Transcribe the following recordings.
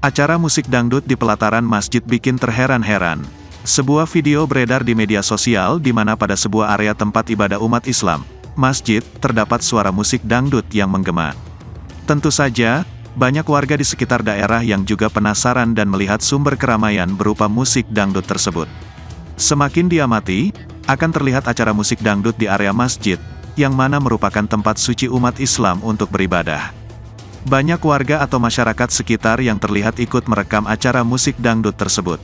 Acara musik dangdut di pelataran masjid bikin terheran-heran. Sebuah video beredar di media sosial di mana pada sebuah area tempat ibadah umat Islam, masjid, terdapat suara musik dangdut yang menggema. Tentu saja, banyak warga di sekitar daerah yang juga penasaran dan melihat sumber keramaian berupa musik dangdut tersebut. Semakin diamati, akan terlihat acara musik dangdut di area masjid, yang mana merupakan tempat suci umat Islam untuk beribadah. Banyak warga atau masyarakat sekitar yang terlihat ikut merekam acara musik dangdut tersebut.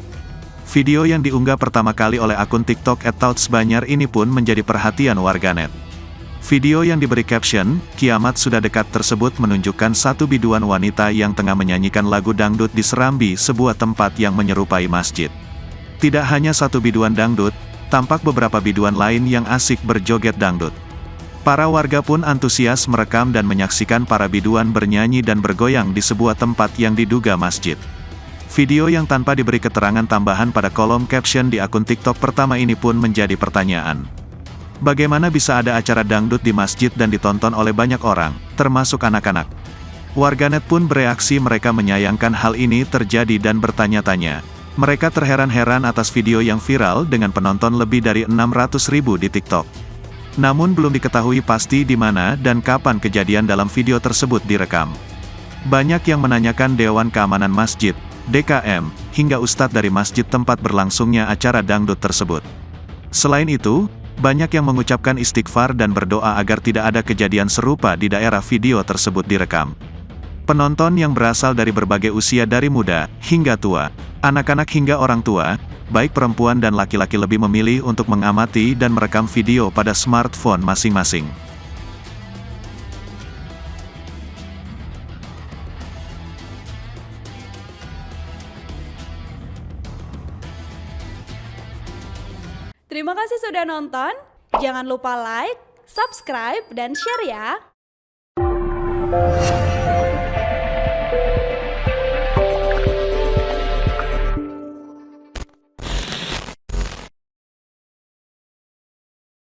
Video yang diunggah pertama kali oleh akun TikTok @tautsbanyar ini pun menjadi perhatian warganet. Video yang diberi caption, "Kiamat sudah dekat" tersebut menunjukkan satu biduan wanita yang tengah menyanyikan lagu dangdut di serambi sebuah tempat yang menyerupai masjid. Tidak hanya satu biduan dangdut, tampak beberapa biduan lain yang asik berjoget dangdut. Para warga pun antusias merekam dan menyaksikan para biduan bernyanyi dan bergoyang di sebuah tempat yang diduga masjid. Video yang tanpa diberi keterangan tambahan pada kolom caption di akun TikTok pertama ini pun menjadi pertanyaan. Bagaimana bisa ada acara dangdut di masjid dan ditonton oleh banyak orang, termasuk anak-anak? Warganet pun bereaksi, mereka menyayangkan hal ini terjadi dan bertanya-tanya. Mereka terheran-heran atas video yang viral dengan penonton lebih dari 600.000 di TikTok. Namun belum diketahui pasti di mana dan kapan kejadian dalam video tersebut direkam. Banyak yang menanyakan Dewan Keamanan Masjid, DKM, hingga ustadz dari masjid tempat berlangsungnya acara dangdut tersebut. Selain itu, banyak yang mengucapkan istighfar dan berdoa agar tidak ada kejadian serupa di daerah video tersebut direkam. Penonton yang berasal dari berbagai usia dari muda hingga tua, anak-anak hingga orang tua, baik perempuan dan laki-laki lebih memilih untuk mengamati dan merekam video pada smartphone masing-masing. Terima kasih sudah nonton. Jangan lupa like, subscribe, dan share ya.